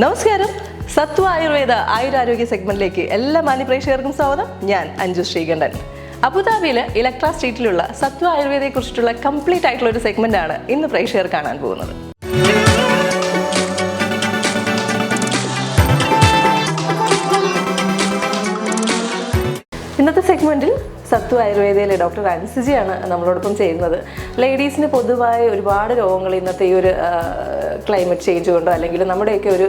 നമസ്കാരം. സത്വ ആയുർവേദ ആയുരാരോഗ്യ സെഗ്മെന്റിലേക്ക് എല്ലാ മാന്യപ്രേക്ഷകർക്കും സ്വാഗതം. ഞാൻ അഞ്ജു ശ്രീകണ്ഠൻ. അബുദാബിയിലെ ഇലക്ട്ര സ്ട്രീറ്റിലുള്ള സത്വ ആയുർവേദയെ കുറിച്ചിട്ടുള്ള കംപ്ലീറ്റ് ആയിട്ടുള്ള ഒരു സെഗ്മെന്റ് ആണ് ഇന്ന് പ്രേക്ഷകർ കാണാൻ പോകുന്നത്. ഇന്നത്തെ സെഗ്മെന്റിൽ സത്വ ആയുർവേദയിലെ ഡോക്ടർ അൻസിജിയാണ് നമ്മളോടൊപ്പം ചെയ്യുന്നത്. ലേഡീസിന് പൊതുവായ ഒരുപാട് രോഗങ്ങൾ ഇന്നത്തെ ഈ ഒരു ക്ലൈമറ്റ് ചേഞ്ച് കൊണ്ടോ അല്ലെങ്കിൽ നമ്മുടെയൊക്കെ ഒരു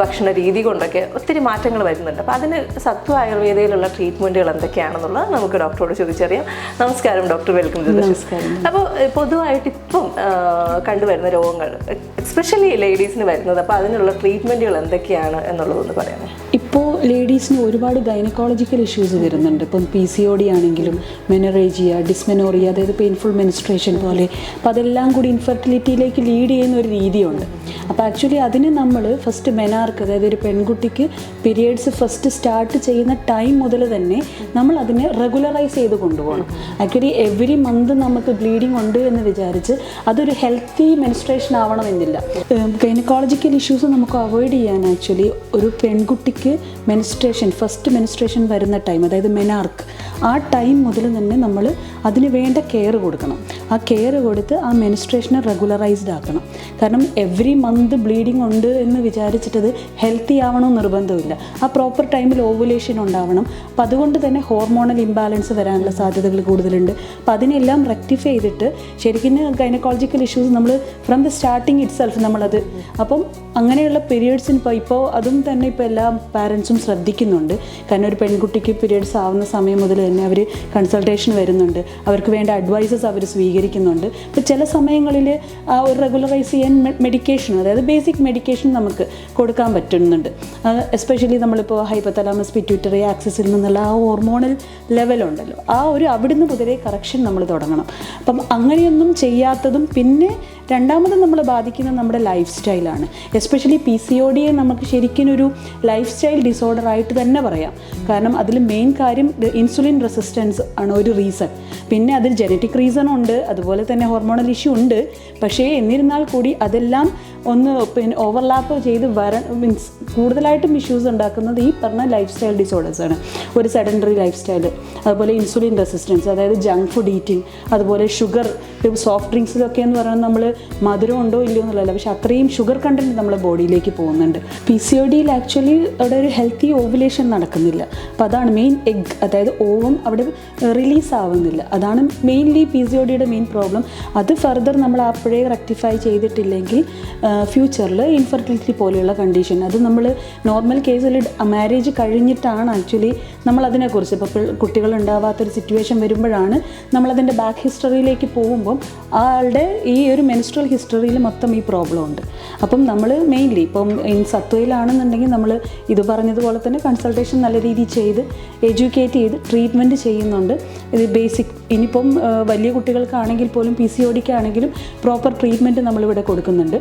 ഭക്ഷണ രീതി കൊണ്ടൊക്കെ ഒത്തിരി മാറ്റങ്ങൾ വരുന്നുണ്ട്. അപ്പോൾ അതിന് സത്വ ആയുർവേദയിലുള്ള ട്രീറ്റ്മെൻറ്റുകൾ എന്തൊക്കെയാണെന്നുള്ളത് നമുക്ക് ഡോക്ടറോട് ചോദിച്ചറിയാം. നമസ്കാരം doctor, welcome to the show. അപ്പോൾ പൊതുവായിട്ട് ഇപ്പം കണ്ടുവരുന്ന രോഗങ്ങൾ എസ്പെഷ്യലി ലേഡീസിന് വരുന്നത്, അപ്പോൾ അതിനുള്ള ട്രീറ്റ്മെൻറ്റുകൾ എന്തൊക്കെയാണ് എന്നുള്ളതൊന്ന് പറയാമോ? ഇപ്പോൾ ലേഡീസിന് ഒരുപാട് ഗൈനക്കോളജിക്കൽ ഇഷ്യൂസ് വരുന്നുണ്ട്. ഇപ്പം PCOD ആണെങ്കിലും മെനറേജിയ, ഡിസ്മെനോറിയ, അതായത് പെയിൻഫുൾ മെൻസ്ട്രേഷൻ പോലെ, അപ്പോൾ അതെല്ലാം കൂടി ഇൻഫെർട്ടിലിറ്റിയിലേക്ക് ലീഡ് ചെയ്യുന്ന ഒരു രീതിയുണ്ട്. അപ്പോൾ ആക്ച്വലി അതിന് നമ്മൾ ഫസ്റ്റ് മെനാർക്ക്, അതായത് ഒരു പെൺകുട്ടിക്ക് പീരിയഡ്സ് ഫസ്റ്റ് സ്റ്റാർട്ട് ചെയ്യുന്ന ടൈം മുതൽ തന്നെ നമ്മൾ അതിനെ റെഗുലറൈസ് ചെയ്ത് കൊണ്ടുപോകണം. ആക്ച്വലി എവറി മന്ത് നമുക്ക് ബ്ലീഡിങ് ഉണ്ട് എന്ന് വിചാരിച്ച് അതൊരു ഹെൽത്തി മെൻസ്ട്രേഷൻ ആവണമെന്നില്ല. ഗൈനക്കോളജിക്കൽ ഇഷ്യൂസ് നമുക്ക് അവോയ്ഡ് ചെയ്യാൻ ആക്ച്വലി ഒരു പെൺകുട്ടിക്ക് ഫസ്റ്റ് മെൻസ്ട്രേഷൻ വരുന്ന ടൈം, അതായത് മെനാർക്ക്, ആ ടൈം മുതൽ തന്നെ നമ്മൾ അതിന് വേണ്ട കെയർ കൊടുക്കണം. ആ കെയർ കൊടുത്ത് ആ മെൻസ്ട്രേഷനെ റെഗുലറൈസ്ഡ് ആക്കണം. കാരണം എവറി മന്ത് ബ്ലീഡിങ് ഉണ്ട് എന്ന് വിചാരിച്ചിട്ടത് ഹെൽത്തി ആവണമെന്ന് നിർബന്ധമില്ല. ആ പ്രോപ്പർ ടൈമിൽ ഓവുലേഷൻ ഉണ്ടാവണം. അപ്പം അതുകൊണ്ട് തന്നെ ഹോർമോണൽ ഇംബാലൻസ് വരാനുള്ള സാധ്യതകൾ കൂടുതലുണ്ട്. അപ്പം അതിനെല്ലാം റെക്ടിഫൈ ചെയ്തിട്ട് ശരിക്കും ഗൈനക്കോളജിക്കൽ ഇഷ്യൂസ് നമ്മൾ from the starting it self നമ്മളത്, അപ്പം അങ്ങനെയുള്ള പീരിയഡ്സിന് ഇപ്പോൾ അതും തന്നെ ഇപ്പോൾ എല്ലാ പാരൻസും ശ്രദ്ധിക്കുന്നുണ്ട്. കാരണം ഒരു പെൺകുട്ടിക്ക് പീരിയഡ്സ് ആവുന്ന സമയം മുതൽ തന്നെ അവർ കൺസൾട്ടേഷൻ വരുന്നുണ്ട്, അവർക്ക് വേണ്ട അഡ്വൈസസ് അവർ സ്വീകരിക്കുന്നുണ്ട്. ഇപ്പോൾ ചില സമയങ്ങളിൽ ആ ഒരു റെഗുലറൈസ് ചെയ്യാൻ മെഡിക്കേഷൻ, അതായത് ബേസിക് മെഡിക്കേഷൻ നമുക്ക് കൊടുക്കാൻ പറ്റുന്നുണ്ട്. എസ്പെഷ്യലി നമ്മളിപ്പോൾ ഹൈപ്പോതലാമസ് പിറ്റ്യൂട്ടറി ആക്സിസിൽ നിന്നുള്ള ആ ഹോർമോണൽ ലെവലുണ്ടല്ലോ, ആ ഒരു അവിടുന്ന് മുതലേ കറക്ഷൻ നമ്മൾ തുടങ്ങണം. അപ്പം അങ്ങനെയൊന്നും ചെയ്യാത്തതും പിന്നെ രണ്ടാമത് നമ്മൾ ബാധിക്കുന്നത് നമ്മുടെ ലൈഫ് സ്റ്റൈലാണ്. എസ്പെഷ്യലി PCODയെ നമുക്ക് ശരിക്കും ഒരു ലൈഫ് സ്റ്റൈൽ ഡിസോർഡർ ആയിട്ട് തന്നെ പറയാം. കാരണം അതിൽ മെയിൻ കാര്യം ഇൻസുലിൻ റെസിസ്റ്റൻസ് ആണ് ഒരു റീസൺ. പിന്നെ അതിൽ ജനറ്റിക് റീസൺ ഉണ്ട്, അതുപോലെ തന്നെ ഹോർമോണൽ ഇഷ്യൂ ഉണ്ട്. പക്ഷേ എന്നിരുന്നാൽ കൂടി അതെല്ലാം ഒന്ന് പിന്നെ ഓവർലാപ്പ് ചെയ്ത് മീൻസ് കൂടുതലായിട്ടും ഇഷ്യൂസ് ഉണ്ടാക്കുന്നത് ഈ പറഞ്ഞ ലൈഫ് സ്റ്റൈൽ ഡിസോർഡേഴ്സാണ്. ഒരു സെഡൻറ്ററി ലൈഫ് സ്റ്റൈൽ, അതുപോലെ ഇൻസുലിൻ റെസിസ്റ്റൻസ്, അതായത് ജങ്ക് ഫുഡ് ഈറ്റിംഗ്, അതുപോലെ ഷുഗർ. സോഫ്റ്റ് ഡ്രിങ്ക്സിലൊക്കെ എന്ന് പറയുന്നത് നമ്മൾ മധുരം ഉണ്ടോ ഇല്ലയോ എന്നുള്ളതല്ല, പക്ഷെ അത്രയും ഷുഗർ കണ്ടൻറ്റ് നമ്മുടെ ബോഡിയിലേക്ക് പോകുന്നുണ്ട്. PCODയിൽ ആക്ച്വലി അവിടെ ഒരു ഹെൽത്തി ഓവുലേഷൻ നടക്കുന്നില്ല. അപ്പോൾ അതാണ് മെയിൻ എഗ്, അതായത് ഓവം അവിടെ റിലീസ് ആവുന്നില്ല. അതാണ് മെയിൻലി PCODയുടെ മെയിൻ പ്രോബ്ലം. അത് ഫർദർ നമ്മൾ അപ്പോഴേ റെക്ടിഫൈ ചെയ്തിട്ടില്ലെങ്കിൽ ഫ്യൂച്ചറിൽ ഇൻഫെർട്ടിലിറ്റി പോലെയുള്ള കണ്ടീഷൻ, അത് നമ്മൾ നോർമൽ കേസിൽ മാരേജ് കഴിഞ്ഞിട്ടാണ് ആക്ച്വലി നമ്മളതിനെക്കുറിച്ച്, ഇപ്പോൾ കുട്ടികൾ ഉണ്ടാവാത്തൊരു സിറ്റുവേഷൻ വരുമ്പോഴാണ് നമ്മളതിൻ്റെ ബാക്ക് ഹിസ്റ്ററിയിലേക്ക് പോകുമ്പം ആളുടെ ഈ ഒരു മെൻസ്ട്രൽ ഹിസ്റ്ററിയിൽ മൊത്തം ഈ പ്രോബ്ലം ഉണ്ട്. അപ്പം നമ്മൾ മെയിൻലി ഇപ്പം സത്വയിലാണെന്നുണ്ടെങ്കിൽ നമ്മൾ ഇത് പറഞ്ഞതുപോലെ തന്നെ കൺസൾട്ടേഷൻ നല്ല രീതിയിൽ ചെയ്ത് എഡ്യൂക്കേറ്റ് ചെയ്ത് ട്രീറ്റ്മെൻറ്റ് ചെയ്യുന്നുണ്ട്. ഇത് ബേസിക്, ഇനിയിപ്പം വലിയ കുട്ടികൾക്കാണെങ്കിൽ പോലും PCODക്കാണെങ്കിലും പ്രോപ്പർ ട്രീറ്റ്മെൻറ്റ് നമ്മളിവിടെ കൊടുക്കുന്നുണ്ട്.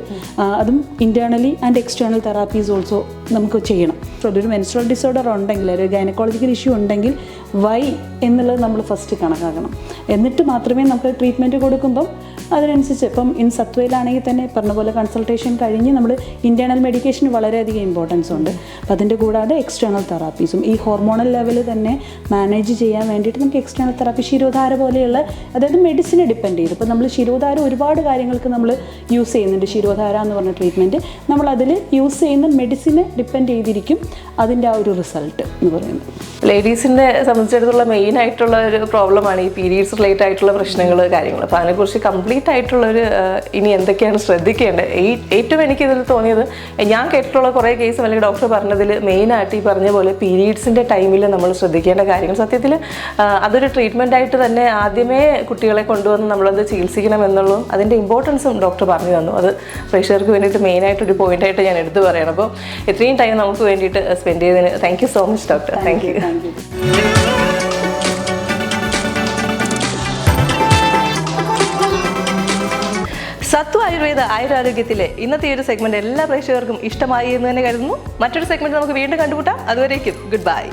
അതും internally and external therapies also നമുക്ക് ചെയ്യണം. ഒരു മെൻസ്ട്രൽ ഡിസോർഡർ ഉണ്ടെങ്കിൽ, ഒരു ഗൈനക്കോളജിക്കൽ ഇഷ്യൂ ഉണ്ടെങ്കിൽ വൈ എന്നുള്ളത് നമ്മൾ ഫസ്റ്റ് കണക്കാക്കണം. എന്നിട്ട് മാത്രമേ നമുക്ക് ട്രീറ്റ്മെൻറ്റ് കൊടുക്കുമ്പം അതിനനുസരിച്ച്, ഇപ്പം സത്വയിലാണെങ്കിൽ തന്നെ പറഞ്ഞ പോലെ കൺസൾട്ടേഷൻ കഴിഞ്ഞ് നമ്മൾ ഇൻറ്റേർണൽ മെഡിക്കേഷന് വളരെയധികം ഇമ്പോർട്ടൻസ് ഉണ്ട്. അപ്പം അതിൻ്റെ കൂടാതെ എക്സ്റ്റേണൽ തെറാപ്പീസും ഈ ഹോർമോണൽ ലെവൽ തന്നെ മാനേജ് ചെയ്യാൻ വേണ്ടിയിട്ട് നമുക്ക് എക്സ്റ്റേണൽ തെറാപ്പി, ശിരോധാര പോലെയുള്ള, അതായത് മെഡിസിനെ ഡിപ്പെൻഡ് ചെയ്ത്. ഇപ്പോൾ നമ്മൾ ശിരോധാര ഒരുപാട് കാര്യങ്ങൾക്ക് നമ്മൾ യൂസ് ചെയ്യുന്നുണ്ട്. ശിരോധാര എന്ന് പറഞ്ഞ ട്രീറ്റ്മെൻറ്റ് നമ്മളതിൽ യൂസ് ചെയ്യുന്ന മെഡിസിനെ ഡിപ്പെൻഡ് ചെയ്തിരിക്കും അതിൻ്റെ ആ ഒരു റിസൾട്ട് എന്ന് പറയുന്നത്. ലേഡീസിനെ സംബന്ധിച്ചിടത്തോളം മെയിൻ ആയിട്ടുള്ള ഒരു പ്രോബ്ലമാണ് ഈ പീരീഡ്സ് റിലേറ്റഡ് ആയിട്ടുള്ള പ്രശ്നങ്ങൾ, കാര്യങ്ങൾ. അപ്പോൾ അതിനെക്കുറിച്ച് കംപ്ലീറ്റ് ആയിട്ടുള്ളൊരു ഇനി എന്തൊക്കെയാണ് ശ്രദ്ധിക്കേണ്ടത്, ഏറ്റവും എനിക്കിതിൽ തോന്നിയത്, ഞാൻ കേട്ടിട്ടുള്ള കുറേ കേസ് അല്ലെങ്കിൽ ഡോക്ടർ പറഞ്ഞതിൽ മെയിനായിട്ട് ഈ പറഞ്ഞ പോലെ പീരീഡ്സിൻ്റെ ടൈമിൽ നമ്മൾ ശ്രദ്ധിക്കേണ്ട കാര്യങ്ങൾ, സത്യത്തിൽ അതൊരു ട്രീറ്റ്മെൻ്റ് ആയിട്ട് തന്നെ ആദ്യമേ കുട്ടികളെ കൊണ്ടുവന്ന് നമ്മളത് ചികിത്സിക്കണം എന്നുള്ളതും അതിൻ്റെ ഇമ്പോർട്ടൻസും ഡോക്ടർ പറഞ്ഞു തന്നു. അത് പ്രേക്ഷകർക്ക് വേണ്ടിയിട്ട് മെയിനായിട്ടൊരു പോയിൻ്റായിട്ട് ഞാൻ എടുത്തു പറയണം. അപ്പോൾ ഇത്രയും ടൈം നമുക്ക് വേണ്ടിയിട്ട് സ്പെൻഡ് ചെയ്തതിന് thank you so much doctor. Thank you. Satva Ayurveda ആയുരാരോഗ്യത്തിലെ ഇന്നത്തെ ഒരു സെഗ്മെന്റ് എല്ലാ പ്രേക്ഷകർക്കും ഇഷ്ടമായി എന്ന് തന്നെ കരുതുന്നു. മറ്റൊരു സെഗ്മെന്റ് നമുക്ക് വീണ്ടും കണ്ടുമുട്ടാം. അതുവരേക്കും ഗുഡ് ബൈ.